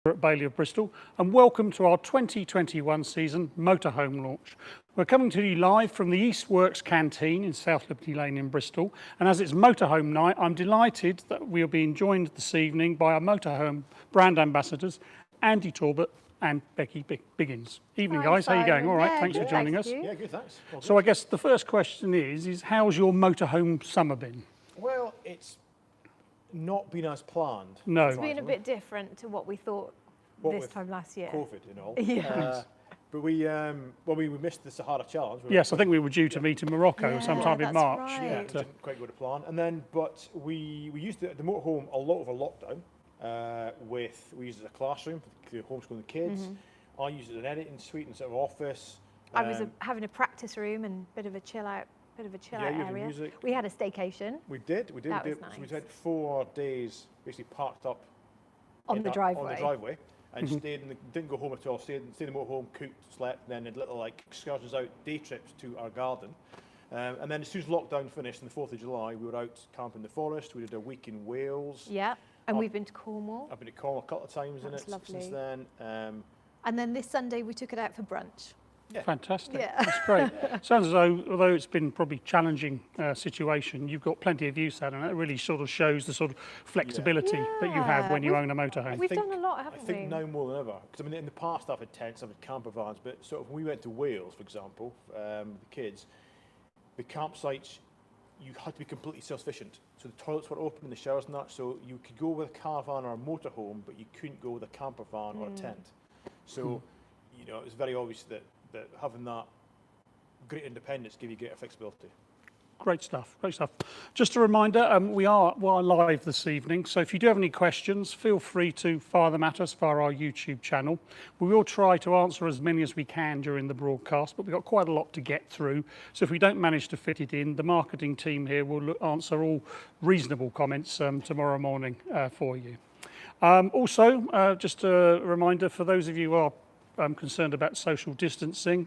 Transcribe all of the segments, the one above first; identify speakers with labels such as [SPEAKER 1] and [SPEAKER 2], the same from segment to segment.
[SPEAKER 1] At Bailey of Bristol, and welcome to our 2021 season motorhome launch. We're coming to you live from the East Works Canteen in South Liberty Lane in Bristol, and as it's motorhome night, I'm delighted that we are being joined this evening by our motorhome brand ambassadors, Andy Talbot and Becky Biggins. Evening, guys. How are you going? All right, thanks for joining us.
[SPEAKER 2] Yeah, good, thanks.
[SPEAKER 1] So I guess the first question is how's your motorhome summer been?
[SPEAKER 2] Well, it's not been as planned.
[SPEAKER 1] No.
[SPEAKER 3] It's been a bit different to what we thought this time last year.
[SPEAKER 2] COVID and all.
[SPEAKER 3] Yeah.
[SPEAKER 2] But we missed the Sahara Challenge.
[SPEAKER 1] Yes, I think we were due to meet in Morocco sometime in March.
[SPEAKER 3] Right.
[SPEAKER 2] Yeah, didn't quite go to plan. And then, but we used the motorhome a lot over lockdown. We used it as a classroom for the homeschooling kids. I used it as an editing suite and sort of office.
[SPEAKER 3] I was having a practice room and a bit of a chill out area.
[SPEAKER 2] Music.
[SPEAKER 3] We had a staycation.
[SPEAKER 2] We did.
[SPEAKER 3] That was
[SPEAKER 2] So we
[SPEAKER 3] nice.
[SPEAKER 2] spent 4 days basically parked up
[SPEAKER 3] On the
[SPEAKER 2] driveway. And didn't go home at all. Stayed in the motorhome, cooked, slept, and then did little like excursions out, day trips to our garden. And then as soon as lockdown finished on the 4th of July, we were out camping in the forest. We did a week in Wales.
[SPEAKER 3] Yeah, and we've been to Cornwall.
[SPEAKER 2] I've been to Cornwall a couple of times
[SPEAKER 3] That's lovely.
[SPEAKER 2] since then.
[SPEAKER 3] And then this Sunday we took it out for brunch.
[SPEAKER 2] Yeah.
[SPEAKER 1] Fantastic.
[SPEAKER 3] Yeah.
[SPEAKER 1] That's great. Sounds as though, although it's been probably challenging situation, you've got plenty of use out of it. It really sort of shows the sort of flexibility that you have when you own a motorhome.
[SPEAKER 3] We've done a lot, haven't we?
[SPEAKER 2] I think now more than ever. Because I mean, in the past I've had tents, I've had camper vans, but sort of when we went to Wales, for example, the kids, the campsites, you had to be completely self-sufficient. So the toilets were open and the showers and that, so you could go with a caravan or a motorhome, but you couldn't go with a camper van or a tent. So, you know, it was very obvious that having that great independence gave you greater flexibility.
[SPEAKER 1] Great stuff, great stuff. Just a reminder, we are live this evening, so if you do have any questions, feel free to fire them at us via our YouTube channel. We will try to answer as many as we can during the broadcast, but we've got quite a lot to get through. So if we don't manage to fit it in, the marketing team here will answer all reasonable comments tomorrow morning for you. Also, just a reminder for those of you who are concerned about social distancing.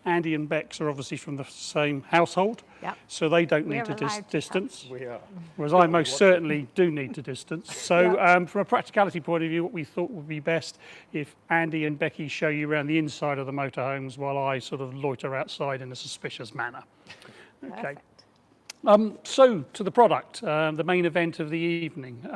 [SPEAKER 1] Andy and Bex are obviously from the same household, so they don't need to distance.
[SPEAKER 2] We are.
[SPEAKER 1] Whereas I most certainly do need to distance. So from a practicality point of view, what we thought would be best if Andy and Becky show you around the inside of the motorhomes while I sort of loiter outside in a suspicious manner. Okay. So to the product, the main event of the evening.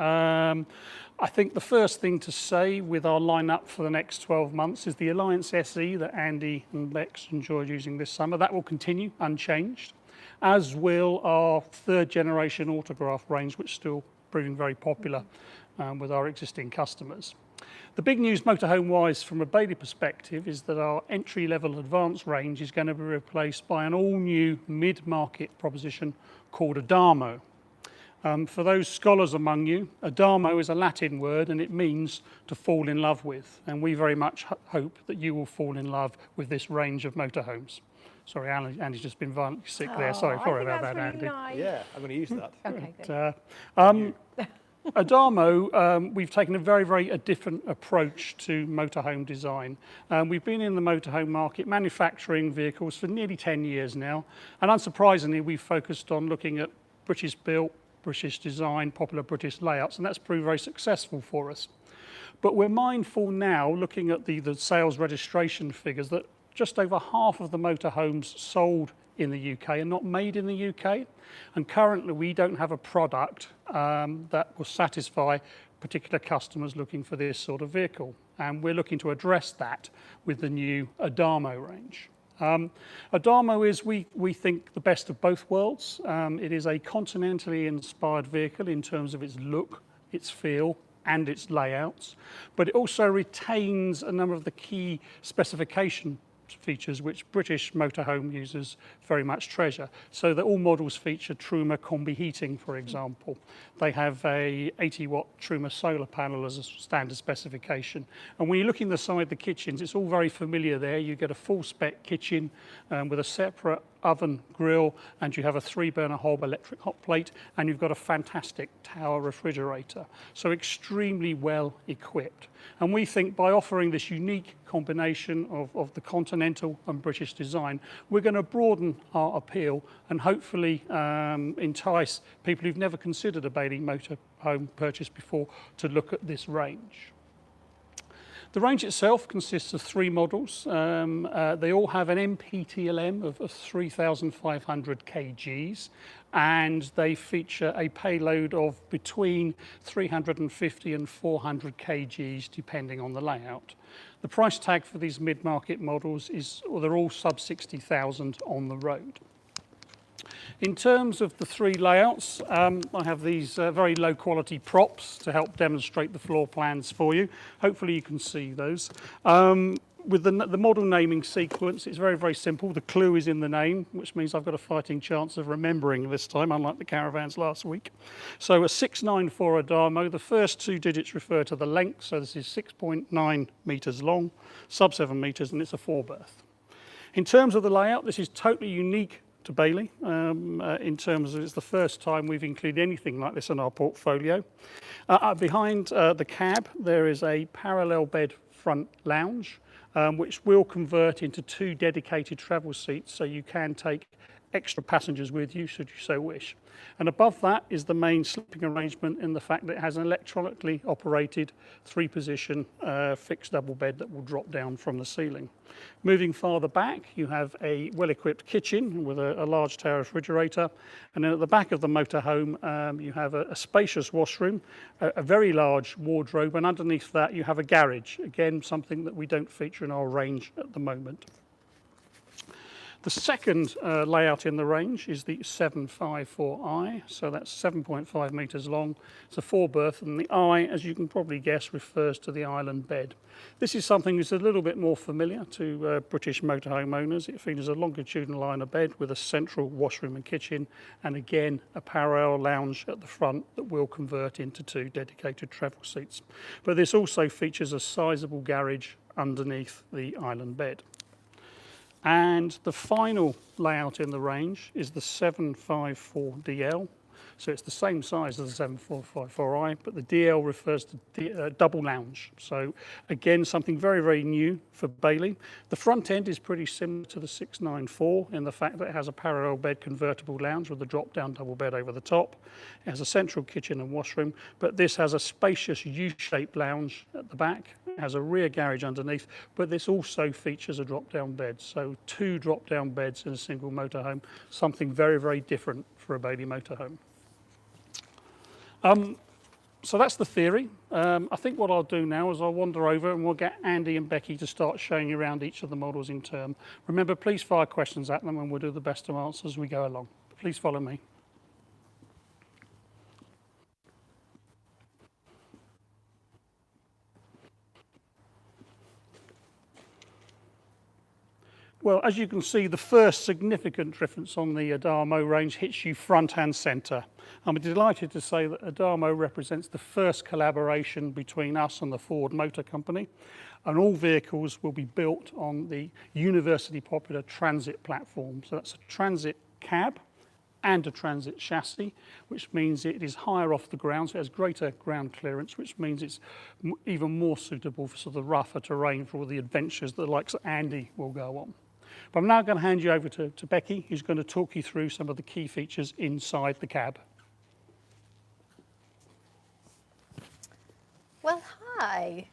[SPEAKER 1] I think the first thing to say with our lineup for the next 12 months is the Alliance SE that Andy and Bex enjoyed using this summer. That will continue unchanged, as will our 3rd generation autograph range, which is still proving very popular with our existing customers. The big news motorhome-wise from a Bailey perspective is that our entry-level advanced range is going to be replaced by an all-new mid-market proposition called Adamo. For those scholars among you, Adamo is a Latin word and it means to fall in love with. And we very much hope that you will fall in love with this range of motorhomes. Sorry, Andy's just been violently sick there. Sorry about that, Andy.
[SPEAKER 3] Nice.
[SPEAKER 2] Yeah, I'm going to use that.
[SPEAKER 3] Okay, good.
[SPEAKER 1] Adamo, we've taken a very different approach to motorhome design. We've been in the motorhome market manufacturing vehicles for nearly 10 years now. And unsurprisingly, we've focused on looking at British built, British design, popular British layouts, and that's proved very successful for us. But we're mindful now, looking at the sales registration figures, that just over half of the motorhomes sold in the UK are not made in the UK. And currently we don't have a product that will satisfy particular customers looking for this sort of vehicle. And we're looking to address that with the new Adamo range. Adamo is, we think, the best of both worlds. It is a continentally inspired vehicle in terms of its look, its feel, and its layouts, but it also retains a number of the key specification features which British motorhome users very much treasure. So that all models feature Truma combi heating, for example. They have a 80-watt Truma solar panel as a standard specification. And when you look inside the kitchens, it's all very familiar there. You get a full spec kitchen with a separate oven, grill, and you have a 3-burner hob electric hot plate, and you've got a fantastic tower refrigerator. So extremely well equipped. And we think by offering this unique combination of the continental and British design, we're going to broaden our appeal and hopefully entice people who've never considered a Bailey motorhome purchase before to look at this range. The range itself consists of 3 models. They all have an MPTLM of 3,500 kgs, and they feature a payload of between 350 and 400 kgs depending on the layout. The price tag for these mid-market models is, well, they're all sub 60,000 on the road. In terms of the 3 layouts, I have these very low quality props to help demonstrate the floor plans for you. Hopefully you can see those. With the model naming sequence, it's very, very simple. The clue is in the name, which means I've got a fighting chance of remembering this time, unlike the caravans last week. So a 694 Adamo, the first 2 digits refer to the length, so this is 6.9 metres long, sub 7 metres, and it's a 4-berth. In terms of the layout, this is totally unique to Bailey, in terms of it's the first time we've included anything like this in our portfolio. Behind the cab, there is a parallel bed front lounge, which will convert into 2 dedicated travel seats, so you can take extra passengers with you should you so wish. And above that is the main sleeping arrangement in the fact that it has an electronically operated 3-position fixed double bed that will drop down from the ceiling. Moving farther back, you have a well-equipped kitchen with a large tower refrigerator, and then at the back of the motorhome you have a spacious washroom, a very large wardrobe, and underneath that you have a garage, again something that we don't feature in our range at the moment. The second layout in the range is the 754i, so that's 7.5 metres long. It's a 4-berth, and the I, as you can probably guess, refers to the island bed. This is something that's a little bit more familiar to British motorhome owners. It features a longitudinal line of bed with a central washroom and kitchen, and again a parallel lounge at the front that will convert into 2 dedicated travel seats. But this also features a sizable garage underneath the island bed. And the final layout in the range is the 754DL. So it's the same size as the 754i, but the DL refers to double lounge. So again, something very, very new for Bailey. The front end is pretty similar to the 694 in the fact that it has a parallel bed convertible lounge with a drop-down double bed over the top. It has a central kitchen and washroom, but this has a spacious U-shaped lounge at the back. It has a rear garage underneath, but this also features a drop-down bed. So 2 drop-down beds in a single motorhome, something very, very different for a Bailey motorhome. So that's the theory. I think what I'll do now is I'll wander over and we'll get Andy and Becky to start showing you around each of the models in turn. Remember, please fire questions at them and we'll do the best to answer as we go along. Please follow me. Well, as you can see, the first significant difference on the Adamo range hits you front and centre. I'm delighted to say that Adamo represents the first collaboration between us and the Ford Motor Company, and all vehicles will be built on the universally popular Transit platform. So that's a Transit cab and a Transit chassis, which means it is higher off the ground, so it has greater ground clearance, which means it's even more suitable for sort of rougher terrain for all the adventures that the likes of Andy will go on. But I'm now going to hand you over to Becky, who's going to talk you through some of the key features inside the cab.
[SPEAKER 4] Well, hi.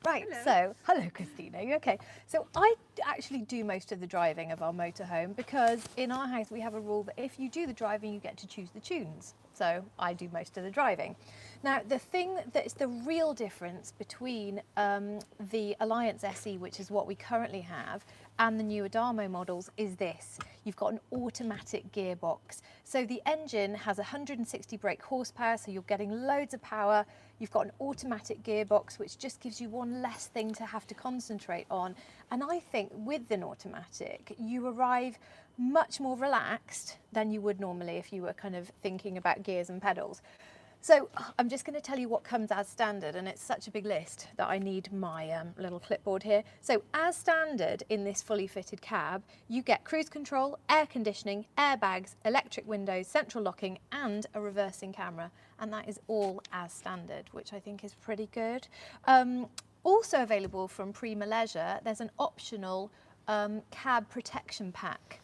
[SPEAKER 4] Right, so, hello Christina, you okay? So I actually do most of the driving of our motorhome because in our house we have a rule that if you do the driving you get to choose the tunes. So I do most of the driving. Now the thing that's the real difference between the Alliance SE, which is what we currently have, and the new Adamo models is this. You've got an automatic gearbox. So the engine has 160 brake horsepower, so you're getting loads of power. You've got an automatic gearbox, which just gives you one less thing to have to concentrate on. And I think with an automatic, you arrive much more relaxed than you would normally if you were kind of thinking about gears and pedals. So I'm just going to tell you what comes as standard, and it's such a big list that I need my little clipboard here. So as standard in this fully fitted cab, you get cruise control, air conditioning, airbags, electric windows, central locking, and a reversing camera. And that is all as standard, which I think is pretty good. Also available from Prima Leisure, there's an optional cab protection pack.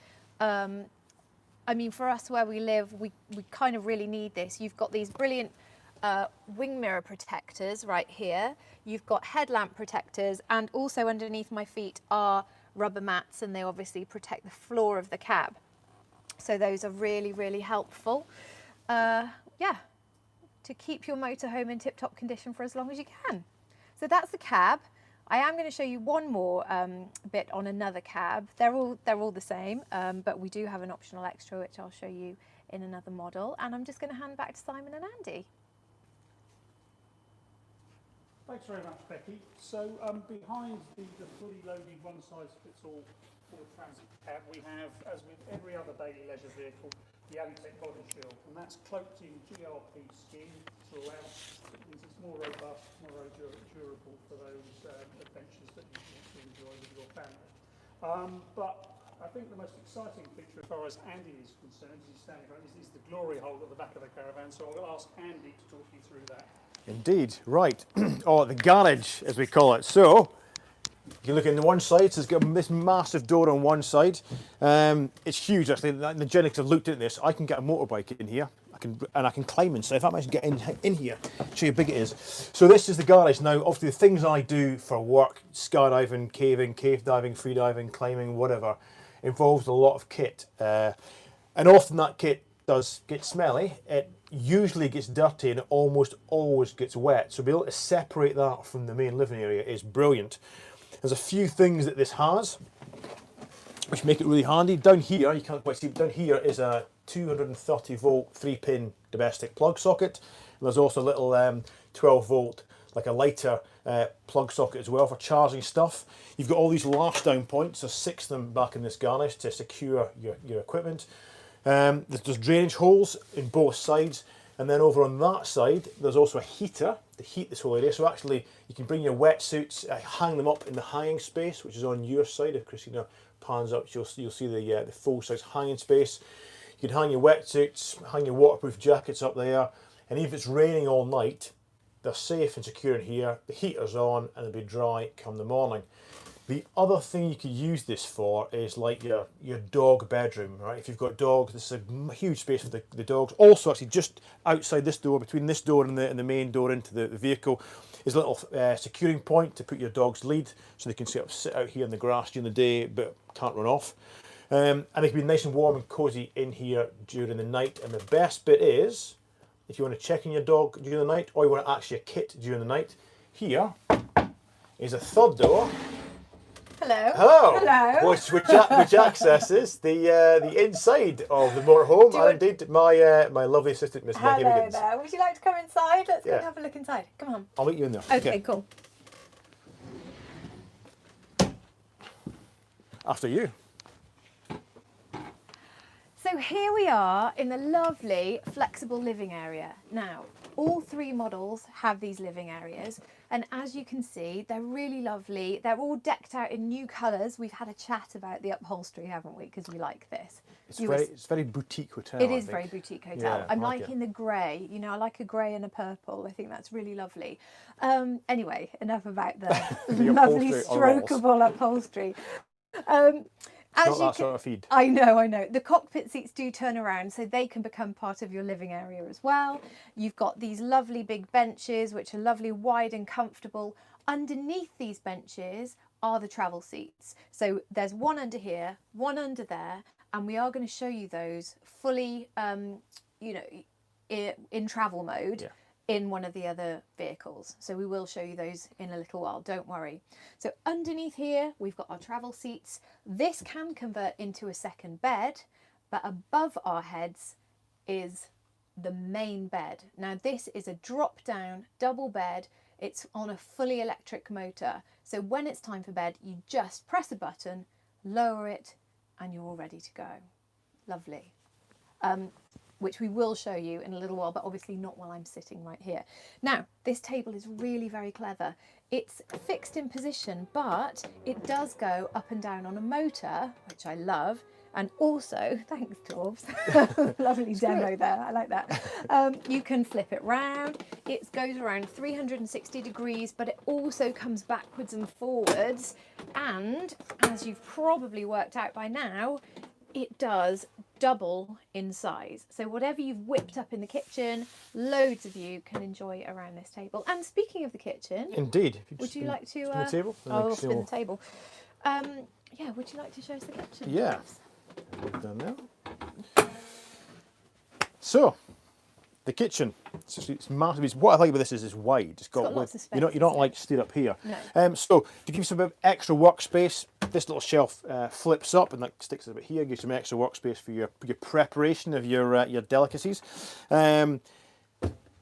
[SPEAKER 4] I mean, for us where we live, we kind of really need this. You've got these brilliant wing mirror protectors right here. You've got headlamp protectors, and also underneath my feet are rubber mats, and they obviously protect the floor of the cab. So those are really, really helpful. Yeah, to keep your motorhome in tip-top condition for as long as you can. So that's the cab. I am going to show you one more bit on another cab. They're all the same, but we do have an optional extra, which I'll show you in another model. And I'm just going to hand back to Simon and Andy.
[SPEAKER 1] Thanks very much, Becky. So behind the fully loaded one-size-fits-all Ford Transit cab, we have, as with every other daily leisure vehicle, the Alitech body shield, and that's cloaked in GRP skin throughout. It means it's more robust, more durable for those adventures that you want to enjoy with your family. But I think the most exciting feature as far as Andy is concerned, as he's standing right, is the glory hole at the back of the caravan. So I'll ask Andy to talk you through that.
[SPEAKER 2] Indeed, right. Or the garage, as we call it. So, if you look in the one side, it's got this massive door on one side. It's huge, actually. The Genix have looked at this. I can get a motorbike in here. I can climb inside. If I manage to get in here, show you how big it is. So this is the garage. Now, obviously, the things I do for work, skydiving, cave diving, free diving, climbing, whatever, involves a lot of kit. And often that kit does get smelly. It usually gets dirty and it almost always gets wet. So being able to separate that from the main living area is brilliant. There's a few things that this has which make it really handy. Down here, you can't quite see, but down here is a 230 volt 3-pin domestic plug socket. And there's also a little 12 volt, like a lighter plug socket as well for charging stuff. You've got all these lash down points, there's 6 of them back in this garnish to secure your equipment. There's drainage holes in both sides, and then over on that side there's also a heater to heat this whole area. So actually you can bring your wetsuits, hang them up in the hanging space, which is on your side. If Christina pans up, you'll see the full size hanging space. You can hang your wetsuits, hang your waterproof jackets up there, and even if it's raining all night, they're safe and secure in here. The heater's on and they'll be dry come the morning. The other thing you could use this for is like your dog bedroom, right? If you've got dogs, this is a huge space for the dogs. Also, actually, just outside this door, between this door and the main door into the vehicle, is a little securing point to put your dog's lead, so they can sit out here in the grass during the day, but can't run off. And they can be nice and warm and cosy in here during the night. And the best bit is, if you want to check in your dog during the night, or you want to actually a kit during the night, here is a third door.
[SPEAKER 4] Hello.
[SPEAKER 2] Hello.
[SPEAKER 4] Hello.
[SPEAKER 2] Which accesses the inside of the motorhome, and indeed my lovely assistant, Miss Maggie
[SPEAKER 4] Hello
[SPEAKER 2] Higgins.
[SPEAKER 4] there. Would you like to come inside? Let's go and have a look inside. Come on.
[SPEAKER 2] I'll meet you in there.
[SPEAKER 4] Okay, cool.
[SPEAKER 2] After you.
[SPEAKER 4] So here we are in the lovely flexible living area. Now, all 3 models have these living areas, and as you can see, they're really lovely. They're all decked out in new colours. We've had a chat about the upholstery, haven't we? Because we like this.
[SPEAKER 2] It's very boutique hotel.
[SPEAKER 4] It is very boutique hotel.
[SPEAKER 2] Yeah,
[SPEAKER 4] I'm
[SPEAKER 2] I like
[SPEAKER 4] liking
[SPEAKER 2] it.
[SPEAKER 4] the grey. You know, I like a grey and a purple. I think that's really lovely. Anyway, enough about the lovely
[SPEAKER 2] upholstery on walls.
[SPEAKER 4] strokeable upholstery.
[SPEAKER 2] It's not that sort of feed.
[SPEAKER 4] I know. The cockpit seats do turn around, so they can become part of your living area as well. You've got these lovely big benches, which are lovely, wide and comfortable. Underneath these benches are the travel seats. So there's one under here, one under there, and we are going to show you those fully, in travel mode.
[SPEAKER 2] Yeah.
[SPEAKER 4] In one of the other vehicles. So we will show you those in a little while, don't worry. So underneath here, we've got our travel seats. This can convert into a second bed, but above our heads is the main bed. Now this is a drop down double bed. It's on a fully electric motor. So when it's time for bed, you just press a button, lower it, and you're all ready to go. Lovely. Which we will show you in a little while, but obviously not while I'm sitting right here. Now, this table is really very clever. It's fixed in position, but it does go up and down on a motor, which I love. And also, thanks Torbs, lovely demo there, I like that. You can flip it round. It goes around 360 degrees, but it also comes backwards and forwards. And as you've probably worked out by now, it does double in size. So whatever you've whipped up in the kitchen, loads of you can enjoy around this table. And speaking of the kitchen,
[SPEAKER 2] Indeed. If
[SPEAKER 4] would you like to...
[SPEAKER 2] spin the table?
[SPEAKER 4] I'll spin the table. Yeah, would you like to show us the kitchen?
[SPEAKER 2] Yeah.
[SPEAKER 4] please?
[SPEAKER 2] We've done now. So, the kitchen. It's massive. What I like about this is it's wide. It's got
[SPEAKER 4] lots of space,
[SPEAKER 2] you're not
[SPEAKER 4] isn't
[SPEAKER 2] like steer up here.
[SPEAKER 4] No.
[SPEAKER 2] So to give you some bit of extra workspace, this little shelf flips up and that sticks a bit here. Gives some extra workspace for your preparation of your delicacies.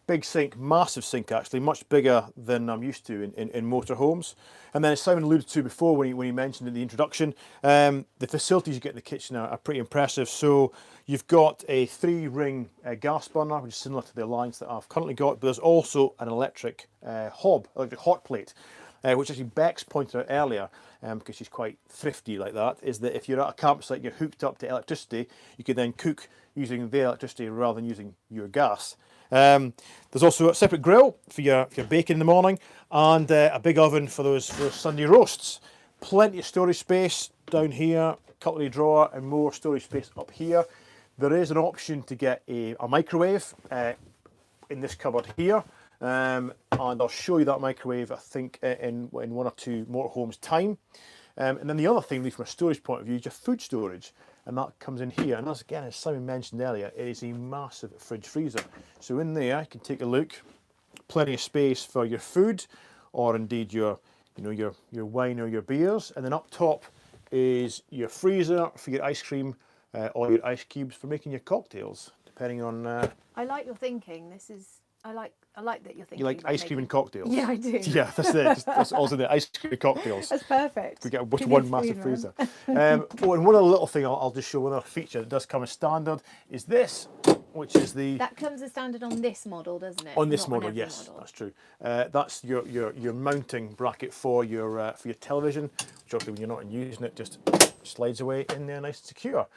[SPEAKER 2] Big sink, massive sink actually, much bigger than I'm used to in motorhomes. And then as Simon alluded to before when he mentioned in the introduction, the facilities you get in the kitchen are pretty impressive. So you've got a 3-ring gas burner, which is similar to the Alliance that I've currently got, but there's also an electric electric hot plate, which actually Bex pointed out earlier, because she's quite thrifty like that, is that if you're at a campsite, you're hooked up to electricity, you can then cook using their electricity rather than using your gas. There's also a separate grill for your bacon in the morning, and a big oven for those Sunday roasts. Plenty of storage space down here, cutlery drawer, and more storage space up here. There is an option to get a microwave in this cupboard here, and I'll show you that microwave I think in 1 or 2 motorhomes time. And then the other thing, from a storage point of view, is your food storage. And that comes in here, and as again, as Simon mentioned earlier, it is a massive fridge freezer. So in there, you can take a look, plenty of space for your food, or indeed your wine or your beers. And then up top is your freezer for your ice cream or your ice cubes for making your cocktails, depending on.
[SPEAKER 4] I like your thinking. I like that you're thinking.
[SPEAKER 2] You like ice cream and cocktails?
[SPEAKER 4] Yeah, I do.
[SPEAKER 2] Yeah, that's it. That's also the ice cream and cocktails.
[SPEAKER 4] That's perfect.
[SPEAKER 2] We get one massive freezer. And one other little thing I'll just show, one other feature that does come as standard is this, which is the...
[SPEAKER 4] That comes as standard on this model, doesn't it?
[SPEAKER 2] On this
[SPEAKER 4] Not
[SPEAKER 2] model,
[SPEAKER 4] every
[SPEAKER 2] yes,
[SPEAKER 4] model.
[SPEAKER 2] that's true. That's your mounting bracket for your television, which obviously when you're not using it, just slides away in there nice and secure.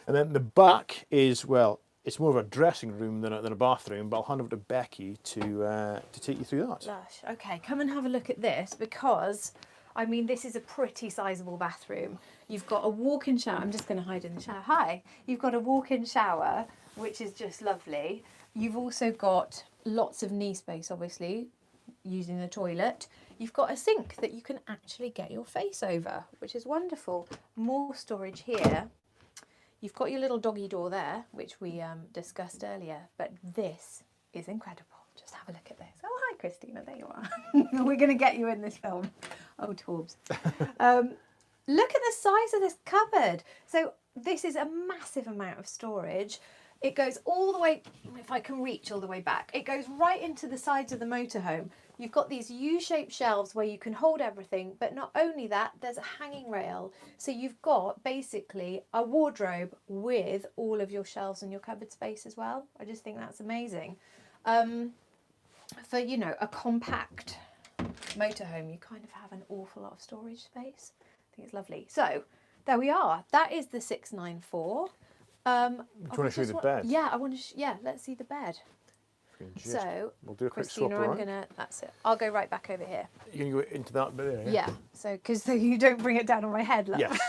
[SPEAKER 2] And then the back is, well, it's more of a dressing room than a bathroom, but I'll hand over to Becky to take you through that.
[SPEAKER 4] Lush. Okay, come and have a look at this, because I mean this is a pretty sizable bathroom. You've got a walk-in shower. I'm just going to hide in the shower. Hi. You've got a walk-in shower, which is just lovely. You've also got lots of knee space, obviously, using the toilet. You've got a sink that you can actually get your face over, which is wonderful. More storage here. You've got your little doggy door there, which we discussed earlier, but this is incredible. Just have a look at this. Oh, hi, Christina, there you are. We're going to get you in this film. Oh, Torbs. Look at the size of this cupboard. So this is a massive amount of storage. It goes all the way, if I can reach all the way back, it goes right into the sides of the motorhome. You've got these U-shaped shelves where you can hold everything, but not only that, there's a hanging rail. So you've got basically a wardrobe with all of your shelves and your cupboard space as well. I just think that's amazing. For, you know, a compact motorhome, you kind of have an awful lot of storage space. I think it's lovely. So there we are. That is the 694.
[SPEAKER 2] Do you want to show you the bed?
[SPEAKER 4] Yeah, I want to. Yeah, let's see the bed. So,
[SPEAKER 2] we'll do a quick swap
[SPEAKER 4] Christina,
[SPEAKER 2] around.
[SPEAKER 4] I'm gonna. That's it. I'll go right back over here.
[SPEAKER 2] You're going to go into that bit there,
[SPEAKER 4] Yeah. So, because you don't bring it down on my head. Look.
[SPEAKER 2] Yes.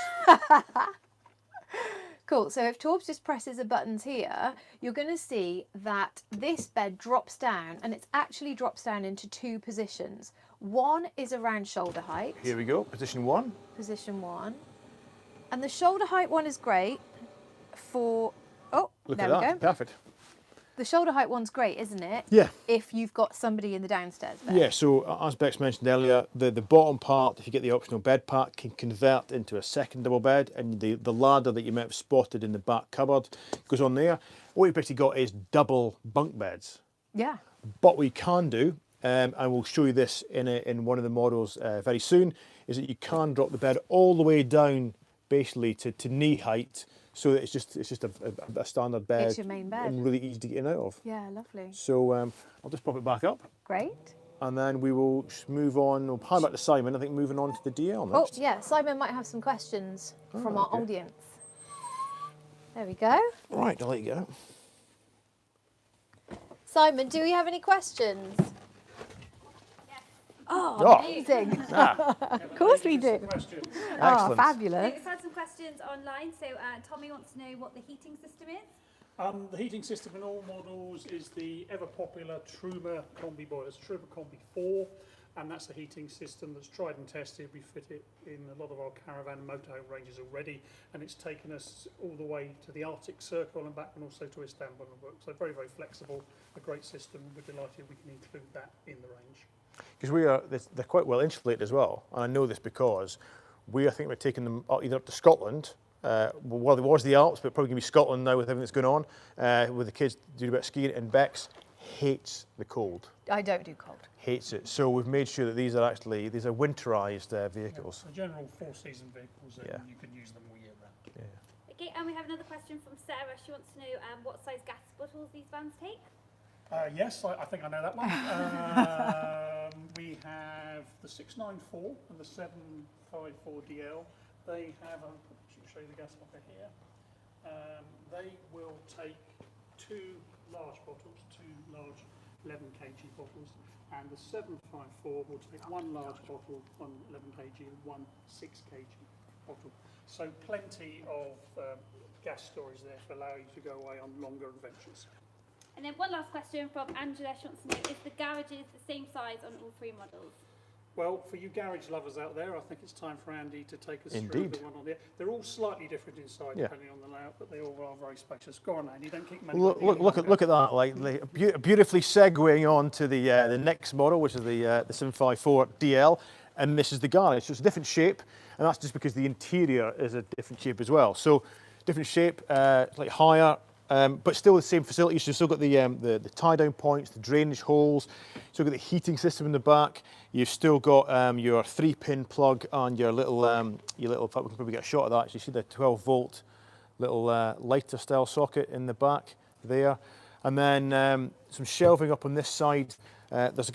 [SPEAKER 4] Cool. So if Torbs just presses the buttons here, you're going to see that this bed drops down, and it actually drops down into 2 positions. One is around shoulder height.
[SPEAKER 2] Here we go, position 1.
[SPEAKER 4] Position 1. And the shoulder height one is great for... Oh,
[SPEAKER 2] Look
[SPEAKER 4] there
[SPEAKER 2] at
[SPEAKER 4] we
[SPEAKER 2] that,
[SPEAKER 4] go.
[SPEAKER 2] perfect.
[SPEAKER 4] The shoulder height one's great, isn't it?
[SPEAKER 2] Yeah.
[SPEAKER 4] If you've got somebody in the downstairs bed.
[SPEAKER 2] Yeah, so as Bex mentioned earlier, the bottom part, if you get the optional bed part, can convert into a second double bed, and the ladder that you might have spotted in the back cupboard goes on there. What you've basically got is double bunk beds.
[SPEAKER 4] Yeah.
[SPEAKER 2] But what you can do, and we'll show you this in one of the models very soon, is that you can drop the bed all the way down basically to knee height, so that it's just a standard bed.
[SPEAKER 4] It's your main bed.
[SPEAKER 2] And really easy to get in and out of.
[SPEAKER 4] Yeah, lovely.
[SPEAKER 2] So I'll just pop it back up.
[SPEAKER 4] Great.
[SPEAKER 2] And then we will move on, we'll hand back to Simon, I think moving on to the DL
[SPEAKER 4] Oh,
[SPEAKER 2] next.
[SPEAKER 4] yeah, Simon might have some questions from our
[SPEAKER 2] okay.
[SPEAKER 4] audience. There we go.
[SPEAKER 2] Right, I'll let you go.
[SPEAKER 4] Simon, do we have any questions? Oh, amazing. Of course we do. Oh,
[SPEAKER 5] Excellent.
[SPEAKER 4] fabulous.
[SPEAKER 6] We've had some questions online. So Tommy wants to know what the heating system is.
[SPEAKER 1] The heating system in all models is the ever popular Truma Combi boilers, Truma Combi 4, and that's the heating system that's tried and tested. We fit it in a lot of our caravan and motorhome ranges already, and it's taken us all the way to the Arctic Circle and back, and also to Istanbul and work. So very, very flexible, a great system. We're delighted we can include that in the range.
[SPEAKER 2] Because they're quite well insulated as well, and I know this because I think we're taking them either up to Scotland. Well, there was the Alps, but probably going to be Scotland now with everything that's going on. With the kids doing a bit of skiing, and Bex hates the cold.
[SPEAKER 4] I don't do cold.
[SPEAKER 2] Hates it. So we've made sure that these are winterized vehicles.
[SPEAKER 1] So general four-season vehicles, and
[SPEAKER 2] Yeah.
[SPEAKER 1] you can use them all year round.
[SPEAKER 2] Yeah.
[SPEAKER 6] Okay, and we have another question from Sarah. She wants to know what size gas bottles these vans take.
[SPEAKER 1] Yes, I think I know that one. We have the 694 and the 754DL. They have, I'll show you the gas locker here. They will take 2 large bottles, 2 large 11 kg bottles, and the 754 will take 1 large bottle, 1 11 kg, and 1 6 kg bottle. So plenty of gas storage there to allow you to go away on longer adventures.
[SPEAKER 6] And then one last question from Angela. She wants to know, is the garages the same size on all 3 models?
[SPEAKER 1] Well, for you garage lovers out there, I think it's time for Andy to take us through
[SPEAKER 2] Indeed.
[SPEAKER 1] the one on there. They're all slightly different inside,
[SPEAKER 2] Yeah.
[SPEAKER 1] depending on the layout, but they all are very spacious. Go on, Andy, don't keep many.
[SPEAKER 2] Look at that! Like beautifully segueing on to the next model, which is the 754 DL, and this is the Garnet. So it's a different shape, and that's just because the interior is a different shape as well. So different shape, like higher. But still the same facilities. So you've still got the tie-down points, the drainage holes. Still got the heating system in the back. You've still got your 3-pin plug and your little. In fact, we can probably get a shot of that. Actually, see the 12-volt little lighter style socket in the back there, and then some shelving up on this side. There's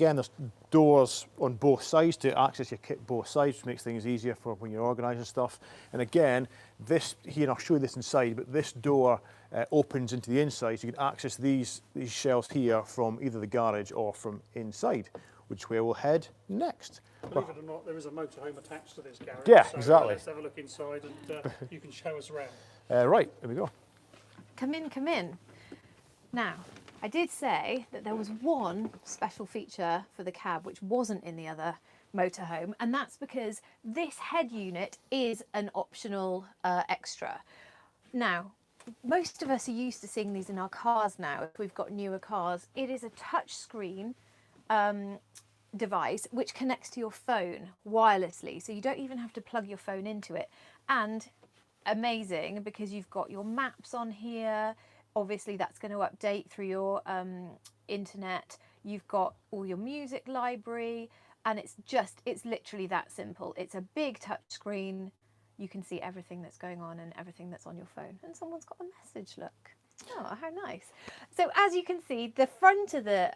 [SPEAKER 2] doors on both sides to access your kit both sides, which makes things easier for when you're organising stuff. And again, this here, and I'll show you this inside, but this door opens into the inside, so you can access these shelves here from either the garage or from inside, which way we'll head next.
[SPEAKER 1] Believe it or not, there is a motorhome attached to this garage.
[SPEAKER 2] Yeah,
[SPEAKER 1] so
[SPEAKER 2] exactly.
[SPEAKER 1] Let's have a look inside, and you can show us around.
[SPEAKER 2] Right, here we go.
[SPEAKER 4] Come in, come in. Now, I did say that there was one special feature for the cab which wasn't in the other motorhome, and that's because this head unit is an optional extra. Now, most of us are used to seeing these in our cars now. If we've got newer cars, it is a touch screen device which connects to your phone wirelessly, so you don't even have to plug your phone into it. And amazing, because you've got your maps on here. Obviously that's going to update through your internet. You've got all your music library, and it's literally that simple. It's a big touch screen. You can see everything that's going on and everything that's on your phone. And someone's got a message, look. Oh, how nice. So as you can see, the front of the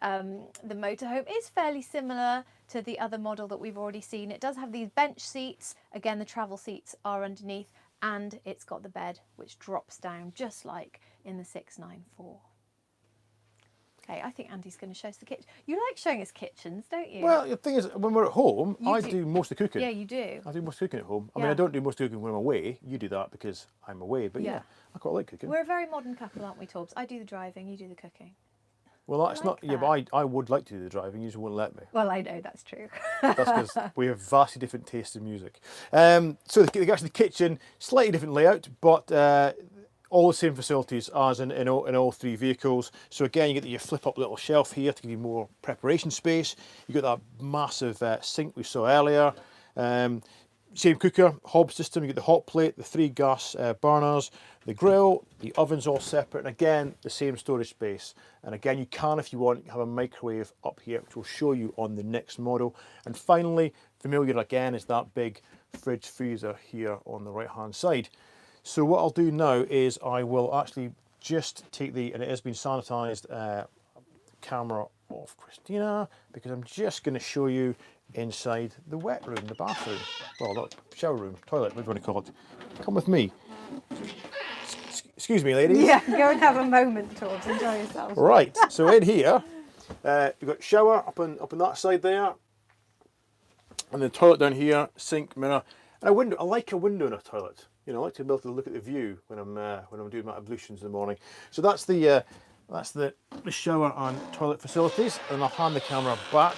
[SPEAKER 4] motorhome is fairly similar to the other model that we've already seen. It does have these bench seats. Again, the travel seats are underneath, and it's got the bed which drops down just like in the 694. Okay, I think Andy's going to show us the kitchen. You like showing us kitchens, don't you?
[SPEAKER 2] Well, the thing is, when we're at home, I do most of the cooking.
[SPEAKER 4] Yeah, you do.
[SPEAKER 2] I do most of the cooking at home. I mean,
[SPEAKER 4] Yeah.
[SPEAKER 2] I don't do most of the cooking when I'm away. You do that because I'm away. But yeah, I quite like cooking.
[SPEAKER 4] We're a very modern couple, aren't we, Torbs? I do the driving, you do the cooking.
[SPEAKER 2] Well, that's
[SPEAKER 4] like
[SPEAKER 2] not. Yeah, but I would like to do the driving. You just won't let me.
[SPEAKER 4] Well, I know that's true.
[SPEAKER 2] That's because we have vastly different tastes in music. So the kitchen, slightly different layout, but all the same facilities as in all 3 vehicles. So again, you get your flip-up little shelf here to give you more preparation space. You got that massive sink we saw earlier. Same cooker, hob system. You get the hot plate, the 3 gas burners, the grill, the oven's all separate, and again, the same storage space. And again, you can, if you want, have a microwave up here, which we'll show you on the next model. And finally, familiar again, is that big fridge freezer here on the right-hand side. So what I'll do now is I will actually just take and it has been sanitized, camera off Christina, because I'm just going to show you inside the wet room, the bathroom. Well, not shower room, toilet, whatever you want to call it. Come with me. Excuse me, ladies.
[SPEAKER 4] Yeah, go and have a moment, Torbs. Enjoy yourself.
[SPEAKER 2] Right, so in here, you've got shower up on that side there. And the toilet down here, sink, mirror, and a window. I like a window in a toilet. You know, I like to be able to look at the view when I'm doing my ablutions in the morning. So that's the shower and toilet facilities. And I'll hand the camera back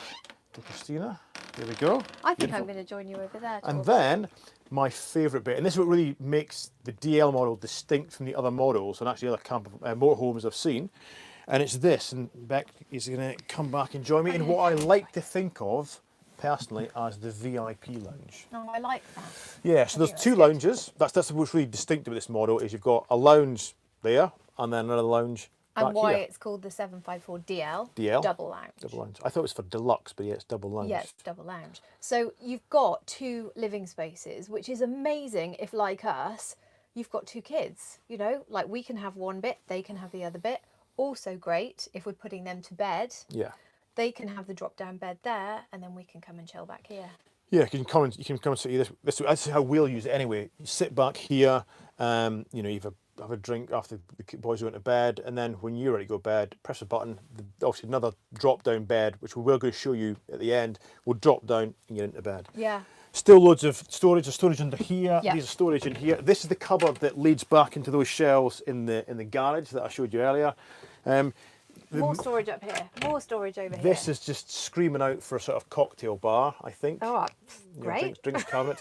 [SPEAKER 2] to Christina. There we go.
[SPEAKER 4] I think
[SPEAKER 2] Beautiful.
[SPEAKER 4] I'm going to join you over there.
[SPEAKER 2] And
[SPEAKER 4] Torben.
[SPEAKER 2] then my favourite bit, and this is what really makes the DL model distinct from the other models and actually other motorhomes I've seen, and it's this. And Beck is going to come back and join me in what I like to think of personally as the VIP lounge.
[SPEAKER 4] Oh, I like that.
[SPEAKER 2] Yeah, so there's two lounges. That's what's really distinctive with this model is you've got a lounge there and then another lounge
[SPEAKER 4] And
[SPEAKER 2] back
[SPEAKER 4] why
[SPEAKER 2] here.
[SPEAKER 4] it's called the 754 DL.
[SPEAKER 2] DL.
[SPEAKER 4] Double lounge.
[SPEAKER 2] Double lounge. I thought it was for deluxe, but yeah, it's double lounge.
[SPEAKER 4] Yes, double lounge. So you've got 2 living spaces, which is amazing if, like us, you've got 2 kids. You know, like we can have one bit, they can have the other bit. Also great if we're putting them to bed.
[SPEAKER 2] Yeah.
[SPEAKER 4] They can have the drop-down bed there, and then we can come and chill back here.
[SPEAKER 2] Yeah, you can come and sit here. This is how we'll use it anyway. You sit back here, you know, you have a drink after the boys go into bed, and then when you're ready to go to bed, press a button. Obviously, another drop-down bed, which we're going to show you at the end, will drop down and get into bed.
[SPEAKER 4] Yeah.
[SPEAKER 2] Still loads of storage. There's storage under here.
[SPEAKER 4] Yeah.
[SPEAKER 2] There's a storage in here. This is the cupboard that leads back into those shelves in the garage that I showed you earlier.
[SPEAKER 4] More storage up here. More storage over here.
[SPEAKER 2] This is just screaming out for a sort of cocktail bar, I think.
[SPEAKER 4] Oh,
[SPEAKER 2] You know,
[SPEAKER 4] great.
[SPEAKER 2] drinks cabinet.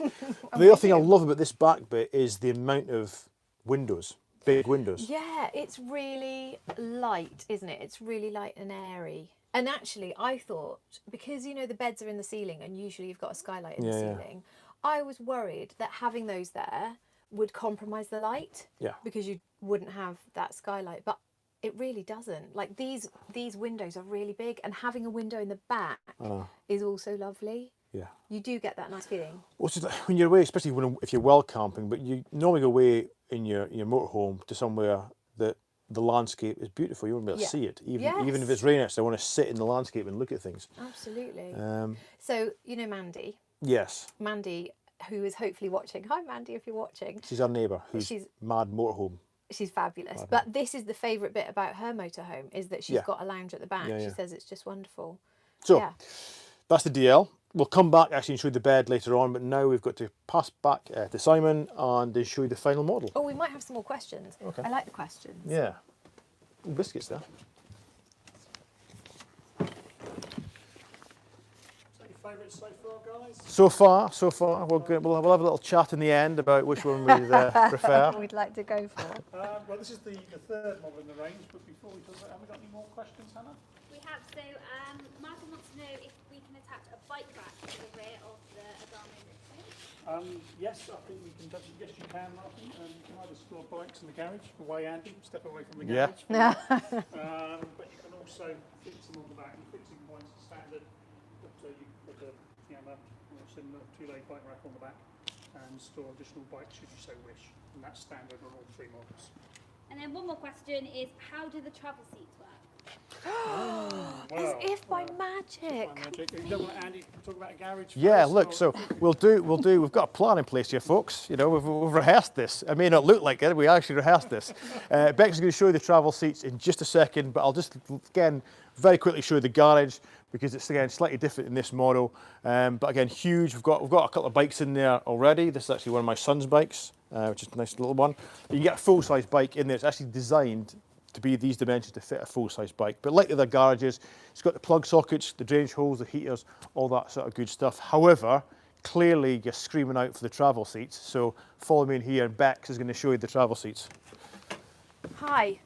[SPEAKER 2] The other thing I love about this back bit is the amount of windows, big windows.
[SPEAKER 4] Yeah, it's really light, isn't it? It's really light and airy. And actually, I thought, because, you know, the beds are in the ceiling and usually you've got a skylight in the ceiling, I was worried that having those there would compromise the light.
[SPEAKER 2] Yeah.
[SPEAKER 4] Because you wouldn't have that skylight. But it really doesn't. Like these windows are really big, and having a window in the back is also lovely.
[SPEAKER 2] Yeah.
[SPEAKER 4] You do get that nice feeling.
[SPEAKER 2] Well, it's just like when you're away, especially if you're well camping, but you normally go away in your motorhome to somewhere that the landscape is beautiful. You want to be able to see it, even if it's raining. So I want to sit in the landscape and look at things.
[SPEAKER 4] Absolutely. So you know Mandy.
[SPEAKER 2] Yes.
[SPEAKER 4] Mandy, who is hopefully watching. Hi, Mandy, if you're watching.
[SPEAKER 2] She's our neighbour who's
[SPEAKER 4] She's-
[SPEAKER 2] mad motorhome.
[SPEAKER 4] She's fabulous. But this is the favourite bit about her motorhome, is that she's got a lounge at the back.
[SPEAKER 2] Yeah,
[SPEAKER 4] She
[SPEAKER 2] yeah.
[SPEAKER 4] says it's just wonderful.
[SPEAKER 2] So
[SPEAKER 4] Yeah.
[SPEAKER 2] that's the DL. We'll come back actually and show you the bed later on, but now we've got to pass back to Simon and then show you the final model.
[SPEAKER 4] Oh, we might have some more questions.
[SPEAKER 2] Okay.
[SPEAKER 4] I like the questions.
[SPEAKER 2] Yeah. Ooh, biscuits there.
[SPEAKER 1] Is that your favourite so far, guys?
[SPEAKER 2] So far, we'll have a little chat in the end about which one we'd prefer.
[SPEAKER 4] We'd like to go for.
[SPEAKER 1] Well, this is the third model in the range, but before we talk about, have we got any more questions, Hannah?
[SPEAKER 6] We have, so Martin wants to know if we can attach a bike rack to the rear of the Adamo motorhome.
[SPEAKER 1] Yes, I think we can. Yes, you can, Martin. You can either store bikes in the garage, away Andy, step away from the garage.
[SPEAKER 4] Yeah.
[SPEAKER 1] But you can also fix them on the back. And fixing points are standard. But you can put a similar 2-leg bike rack on the back and store additional bikes should you so wish. And that's standard on all 3 models.
[SPEAKER 6] And then one more question is, how do the travel seats work?
[SPEAKER 4] As if by magic.
[SPEAKER 1] You don't want Andy to talk about a garage?
[SPEAKER 2] Yeah,
[SPEAKER 1] first,
[SPEAKER 2] look,
[SPEAKER 1] or-
[SPEAKER 2] so we'll do. We've got a plan in place here, folks. You know, we've rehearsed this. It may not look like it, we actually rehearsed this. Beck's going to show you the travel seats in just a second, but I'll just again very quickly show you the garage because it's again slightly different in this model. But again, huge. We've got a couple of bikes in there already. This is actually one of my son's bikes, which is a nice little one. You can get a full-size bike in there. It's actually designed to be these dimensions to fit a full-size bike. But like the other garages, it's got the plug sockets, the drainage holes, the heaters, all that sort of good stuff. However, clearly you're screaming out for the travel seats. So follow me in here and Bex is going to show you the travel seats.
[SPEAKER 4] Hi.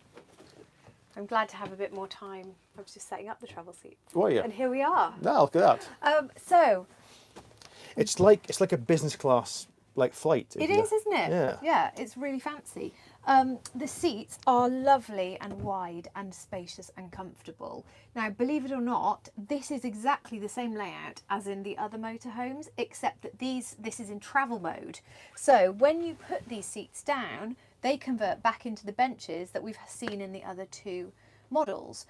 [SPEAKER 4] I'm glad to have a bit more time. I was just setting up the travel seat.
[SPEAKER 2] Oh yeah.
[SPEAKER 4] And here we are.
[SPEAKER 2] Now look at that.
[SPEAKER 4] So
[SPEAKER 2] It's like a business class flight.
[SPEAKER 4] it is, isn't it?
[SPEAKER 2] Yeah.
[SPEAKER 4] Yeah, it's really fancy. The seats are lovely and wide and spacious and comfortable. Now, believe it or not, this is exactly the same layout as in the other motorhomes, except that this is in travel mode. So when you put these seats down, they convert back into the benches that we've seen in the other 2 models.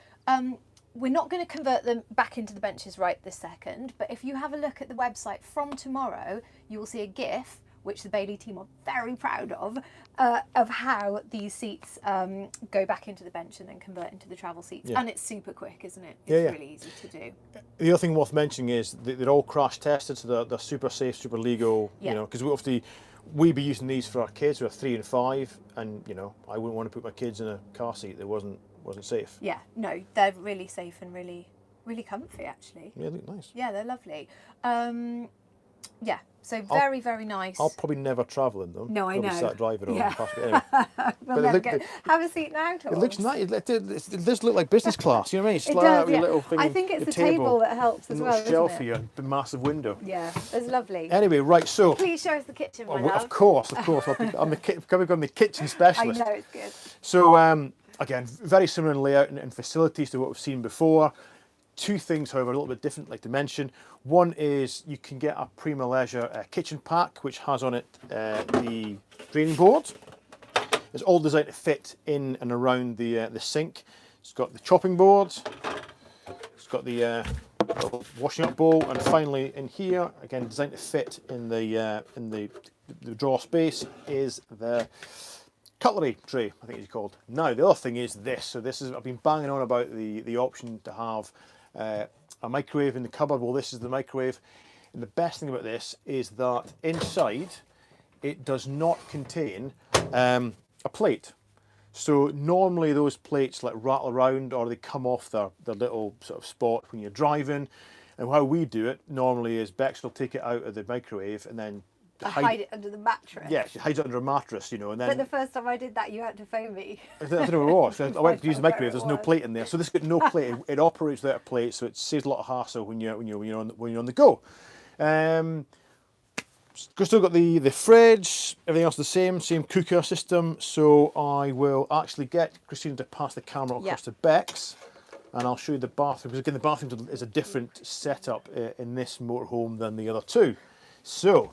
[SPEAKER 4] We're not going to convert them back into the benches right this second, but if you have a look at the website from tomorrow, you will see a GIF which the Bailey team are very proud of how these seats go back into the bench and then convert into the travel seats.
[SPEAKER 2] Yeah.
[SPEAKER 4] And it's super quick, isn't it? It's
[SPEAKER 2] Yeah.
[SPEAKER 4] really easy to do.
[SPEAKER 2] The other thing worth mentioning is they're all crash tested, so they're super safe, super legal.
[SPEAKER 4] Yeah.
[SPEAKER 2] You know, because obviously we'd be using these for our kids who are 3 and 5, and you know, I wouldn't want to put my kids in a car seat that wasn't safe.
[SPEAKER 4] Yeah, no, they're really safe and really comfy, actually.
[SPEAKER 2] Yeah, they look nice.
[SPEAKER 4] Yeah, they're lovely. Yeah, so very, very nice.
[SPEAKER 2] I'll probably never travel in them.
[SPEAKER 4] No, I
[SPEAKER 2] Probably
[SPEAKER 4] know.
[SPEAKER 2] sat driving on
[SPEAKER 4] Yeah.
[SPEAKER 2] possibly. Anyway,
[SPEAKER 4] We'll
[SPEAKER 2] but
[SPEAKER 4] never
[SPEAKER 2] look-
[SPEAKER 4] get, have a seat now, Tom.
[SPEAKER 2] it looks nice. It does look like business class. You know what I mean? It's
[SPEAKER 4] It
[SPEAKER 2] like
[SPEAKER 4] does,
[SPEAKER 2] that
[SPEAKER 4] yeah.
[SPEAKER 2] little thing.
[SPEAKER 4] I think it's
[SPEAKER 2] the
[SPEAKER 4] the table that helps as
[SPEAKER 2] and
[SPEAKER 4] well,
[SPEAKER 2] little shelf
[SPEAKER 4] isn't
[SPEAKER 2] here,
[SPEAKER 4] it?
[SPEAKER 2] the massive window.
[SPEAKER 4] Yeah, it's lovely.
[SPEAKER 2] Anyway, right. So,
[SPEAKER 4] Please show us the kitchen, my
[SPEAKER 2] well,
[SPEAKER 4] love.
[SPEAKER 2] of course. I'm the kitchen
[SPEAKER 4] I
[SPEAKER 2] specialist.
[SPEAKER 4] know, it's good.
[SPEAKER 2] So again, very similar in layout and facilities to what we've seen before. Two things, however, a little bit different, I'd like to mention. One is you can get a Prima Leisure kitchen pack, which has on it the draining board. It's all designed to fit in and around the sink. It's got the chopping board. It's got the washing up bowl, and finally in here, again designed to fit in the drawer space, is the cutlery tray, I think it's called. Now the other thing is this. So this is, I've been banging on about the option to have a microwave in the cupboard. Well, this is the microwave, and the best thing about this is that inside it does not contain a plate. So normally those plates like rattle around or they come off their little sort of spot when you're driving. And how we do it normally is Bex will take it out of the microwave and then
[SPEAKER 4] Hide it under the mattress.
[SPEAKER 2] Yeah, she hides it under a mattress, you know, and then
[SPEAKER 4] But the first time I did that, you had to phone me.
[SPEAKER 2] I don't know what it was. I went to use the
[SPEAKER 4] Where
[SPEAKER 2] microwave.
[SPEAKER 4] it
[SPEAKER 2] There's no
[SPEAKER 4] was.
[SPEAKER 2] plate in there, so this got no plate. It operates without a plate, so it saves a lot of hassle when you're on the go. Still got the fridge. Everything else the same cooker system. So I will actually get Christina to pass the camera across
[SPEAKER 4] Yeah.
[SPEAKER 2] to Bex, and I'll show you the bathroom, because again the bathroom is a different setup in this motorhome than the other two. So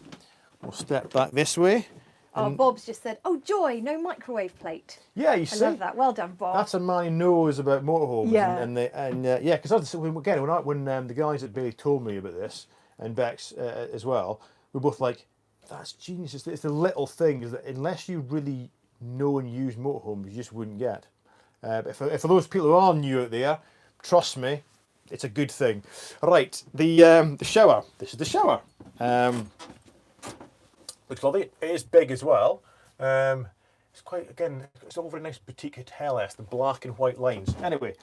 [SPEAKER 2] we'll step back this way.
[SPEAKER 4] Oh, Bob's just said, "Oh joy, no microwave plate."
[SPEAKER 2] Yeah, you
[SPEAKER 4] I
[SPEAKER 2] see.
[SPEAKER 4] love that. Well done, Bob.
[SPEAKER 2] That's a man who knows about motorhomes.
[SPEAKER 4] Yeah.
[SPEAKER 2] Yeah, because when the guys at Bailey told me about this, and Bex as well, we're both like, that's genius. It's the little things that unless you really know and use motorhomes, you just wouldn't get. But for those people who are new out there, trust me, it's a good thing. Right, the shower. This is the shower. Looks lovely. It is big as well. It's quite, again, it's all very nice boutique hotel-esque, the black and white lines. Anyway,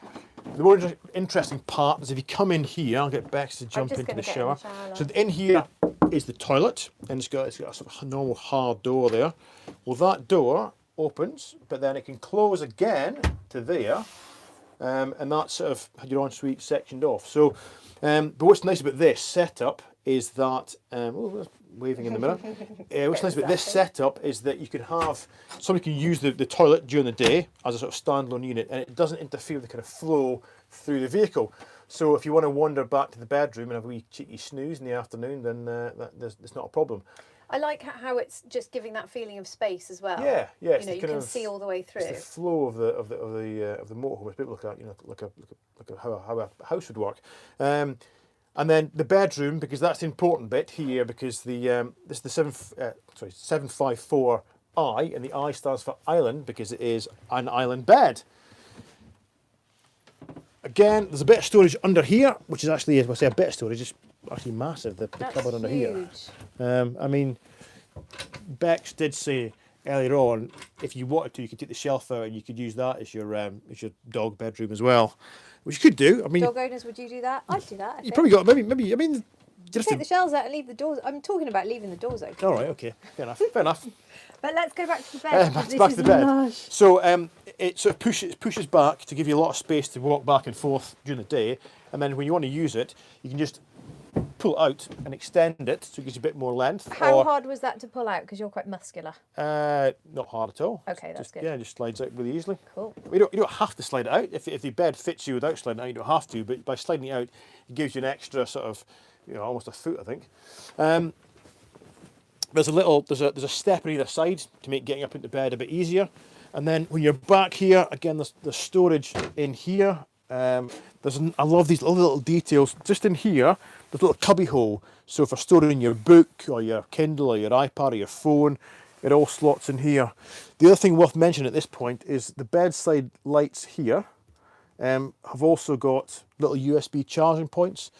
[SPEAKER 2] the more interesting part is if you come in here, I'll get Bex to jump
[SPEAKER 4] just
[SPEAKER 2] into
[SPEAKER 4] gonna
[SPEAKER 2] the
[SPEAKER 4] get in
[SPEAKER 2] shower.
[SPEAKER 4] the shower,
[SPEAKER 2] So in here is the toilet, and it's got a sort of normal hard door there. Well, that door opens, but then it can close again to there, and that's sort of your ensuite sectioned off. So, but what's nice about this setup is that, waving in the mirror. What's nice about this setup is that you can have, somebody can use the toilet during the day as a sort of standalone unit, and it doesn't interfere with the kind of flow through the vehicle. So if you want to wander back to the bedroom and have a wee cheeky snooze in the afternoon, then that's not a problem.
[SPEAKER 4] I like how it's just giving that feeling of space as well.
[SPEAKER 2] Yeah, yeah.
[SPEAKER 4] You
[SPEAKER 2] It's
[SPEAKER 4] know,
[SPEAKER 2] the
[SPEAKER 4] you
[SPEAKER 2] kind
[SPEAKER 4] can
[SPEAKER 2] of,
[SPEAKER 4] see all the way through.
[SPEAKER 2] it's the flow of the motorhome. It's a bit like how a house would work. And then the bedroom, because that's the important bit here, because this is the 754i, and the I stands for island because it is an island bed. Again, there's a bit of storage under here, which is actually, as I say, a bit of storage. It's actually massive. The
[SPEAKER 4] That's
[SPEAKER 2] cupboard under here.
[SPEAKER 4] huge.
[SPEAKER 2] I mean, Bex did say earlier on, if you wanted to, you could take the shelf out and you could use that as your dog bedroom as well, which you could do. I mean,
[SPEAKER 4] Dog owners, would you do that? I'd do that. I
[SPEAKER 2] you
[SPEAKER 4] think.
[SPEAKER 2] probably got maybe. I mean, just
[SPEAKER 4] Take the shelves out and leave the doors. I'm talking about leaving the doors open.
[SPEAKER 2] all right, okay, fair enough, fair enough.
[SPEAKER 4] But let's go back to the bed.
[SPEAKER 2] Back
[SPEAKER 4] because
[SPEAKER 2] to
[SPEAKER 4] this
[SPEAKER 2] the
[SPEAKER 4] is
[SPEAKER 2] bed.
[SPEAKER 4] lush.
[SPEAKER 2] So it sort of pushes back to give you a lot of space to walk back and forth during the day, and then when you want to use it, you can just pull it out and extend it so it gives you a bit more length.
[SPEAKER 4] How hard was that to pull out? Because you're quite muscular.
[SPEAKER 2] Not hard at all.
[SPEAKER 4] Okay, that's
[SPEAKER 2] just,
[SPEAKER 4] good.
[SPEAKER 2] Yeah, it just slides out really easily.
[SPEAKER 4] Cool.
[SPEAKER 2] You don't have to slide it out. If the bed fits you without sliding it out, you don't have to. But by sliding it out, it gives you an extra sort of, almost a foot, I think. There's a step on either side to make getting up into bed a bit easier. And then when you're back here, again, there's storage in here. I love these little details. Just in here, there's a little cubby hole. So for storing your book or your Kindle or your iPad or your phone, it all slots in here. The other thing worth mentioning at this point is the bedside lights here have also got little USB charging points,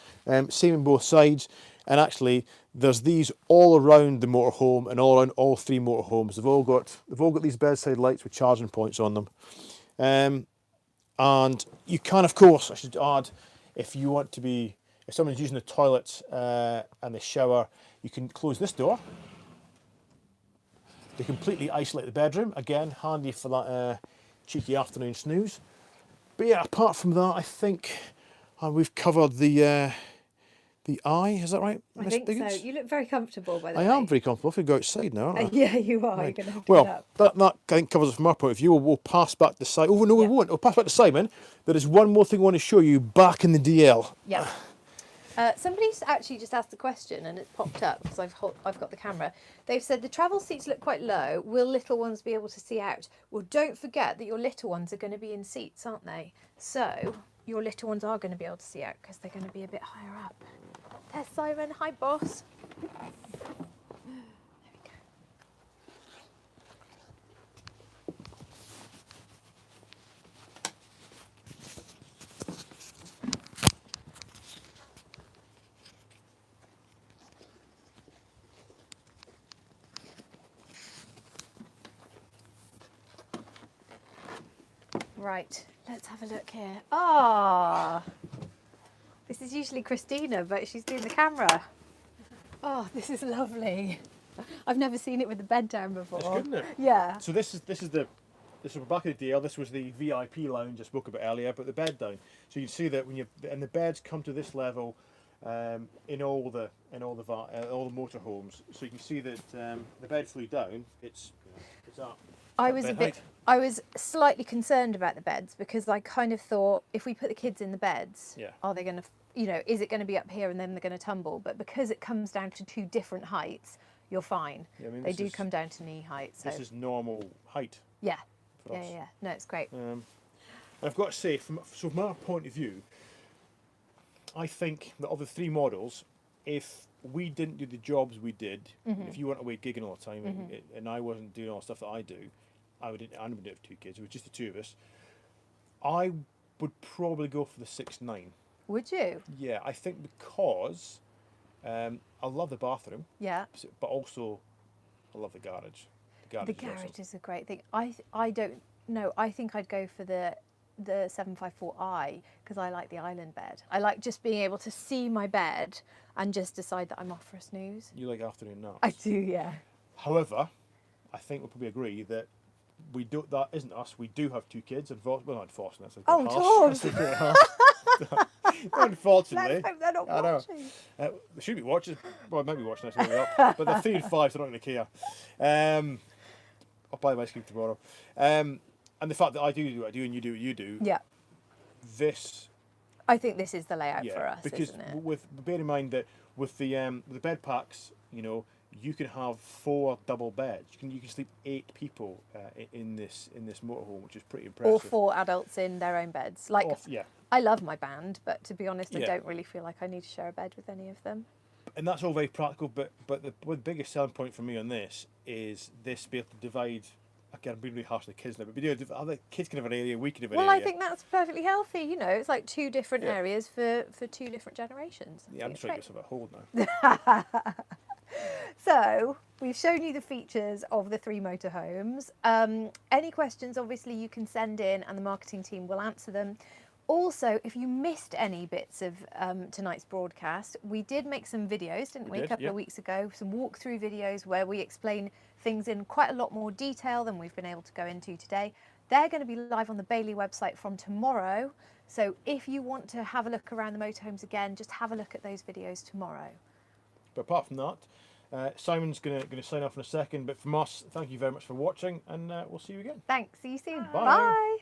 [SPEAKER 2] same on both sides. And actually, there's these all around the motorhome and all around all three motorhomes. They've all got these bedside lights with charging points on them. And you can, of course, I should add, if someone's using the toilet and the shower, you can close this door to completely isolate the bedroom. Again, handy for that cheeky afternoon snooze. But yeah, apart from that, I think we've covered the eye. Is that right,
[SPEAKER 4] I
[SPEAKER 2] Miss
[SPEAKER 4] think
[SPEAKER 2] Biggins?
[SPEAKER 4] so. You look very comfortable, by the way.
[SPEAKER 2] I am very comfortable. If we go outside now, aren't I?
[SPEAKER 4] Yeah, you are.
[SPEAKER 2] Right.
[SPEAKER 4] You're going to have to get up.
[SPEAKER 2] That I think covers it from our point of view. We'll pass back to Simon. Oh no, we won't. We'll pass back to Simon. There is one more thing I want to show you back in the DL.
[SPEAKER 4] Yeah. Somebody's actually just asked the question, and it's popped up because I've got the camera. They've said the travel seats look quite low. Will little ones be able to see out? Well, don't forget that your little ones are going to be in seats, aren't they? So your little ones are going to be able to see out because they're going to be a bit higher up. There's Simon. Hi, boss. There we go. Right, let's have a look here. Ah, this is usually Christina, but she's doing the camera. Oh, this is lovely. I've never seen it with the bed down before.
[SPEAKER 2] It's good, isn't it?
[SPEAKER 4] Yeah.
[SPEAKER 2] So this is we're back in the DL. This was the VIP lounge I spoke about earlier, but the bed down. So you can see that and the beds come to this level in all the motorhomes. So you can see that the bed flew down. It's up.
[SPEAKER 4] I was slightly concerned about the beds because I kind of thought if we put the kids in the beds, are they going to, is it going to be up here and then they're going to tumble? But because it comes down to two different heights, you're fine. Yeah, I mean, they do come down to knee height. So.
[SPEAKER 2] This is normal height.
[SPEAKER 4] Yeah. Yeah. No, it's great.
[SPEAKER 2] I've got to say, from our point of view, I think that of the three models, if we didn't do the jobs we did, if you weren't away gigging all the time and I wasn't doing all the stuff that I do, I wouldn't have 2 kids. It was just the two of us. I would probably go for the 6.9.
[SPEAKER 4] Would you?
[SPEAKER 2] Yeah, I think because I love the bathroom. Yeah. But also, I love the garage.
[SPEAKER 4] The garage is a great thing. I don't know. I think I'd go for the 754i because I like the island bed. I like just being able to see my bed and just decide that I'm off for a snooze.
[SPEAKER 2] You like afternoon naps?
[SPEAKER 4] I do, yeah.
[SPEAKER 2] However, I think we'll probably agree that that isn't us. We do have 2 kids. Not unfortunately. Unfortunately.
[SPEAKER 4] Let's hope they're not watching.
[SPEAKER 2] They should be watching. Well, they might be watching us. But they're 3 and 5, so they're not going to care. I'll buy them ice cream tomorrow. And the fact that I do what I do and you do what you do.
[SPEAKER 4] Yeah. I think this is the layout for us,
[SPEAKER 2] because
[SPEAKER 4] isn't it?
[SPEAKER 2] bear in mind that with the bed packs, you can have 4 double beds. You can sleep 8 people in this motorhome, which is pretty impressive.
[SPEAKER 4] Or 4 adults in their own beds. I love my band, but to be honest, I don't really feel like I need to share a bed with any of them.
[SPEAKER 2] And that's all very practical, but the biggest selling point for me on this is this be able to divide. Again, I'm being really harsh on the kids now, but other kids can have an area, we can have an area.
[SPEAKER 4] Well, I think that's perfectly healthy. It's like 2 different areas for 2 different generations.
[SPEAKER 2] Yeah, I'm just trying to get myself a hold now.
[SPEAKER 4] So we've shown you the features of the 3 motorhomes. Any questions, obviously, you can send in and the marketing team will answer them. Also, if you missed any bits of tonight's broadcast, we did make some videos, didn't we? A couple of weeks ago, some walkthrough videos where we explain things in quite a lot more detail than we've been able to go into today. They're going to be live on the Bailey website from tomorrow. So if you want to have a look around the motorhomes again, just have a look at those videos tomorrow.
[SPEAKER 2] But apart from that, Simon's going to sign off in a second. But from us, thank you very much for watching, and we'll see you again.
[SPEAKER 4] Thanks. See you soon.
[SPEAKER 2] Bye.
[SPEAKER 4] Bye.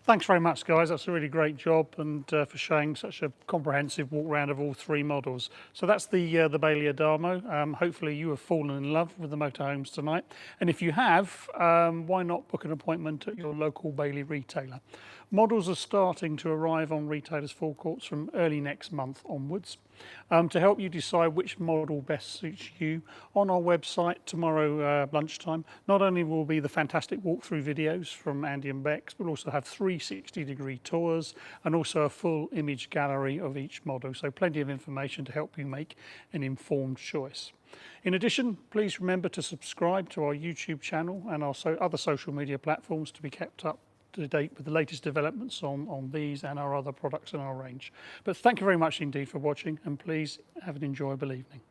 [SPEAKER 1] Thanks very much, guys. That's a really great job, and for showing such a comprehensive walk round of all three models. So that's the Bailey Adamo. Hopefully you have fallen in love with the motorhomes tonight. And if you have, why not book an appointment at your local Bailey retailer? Models are starting to arrive on retailers' forecourts from early next month onwards. To help you decide which model best suits you, on our website tomorrow lunchtime, not only will be the fantastic walkthrough videos from Andy and Bex, we'll also have 360-degree tours and also a full image gallery of each model. So plenty of information to help you make an informed choice. In addition, please remember to subscribe to our YouTube channel and our other social media platforms to be kept up to date with the latest developments on these and our other products in our range. But thank you very much indeed for watching, and please have an enjoyable evening.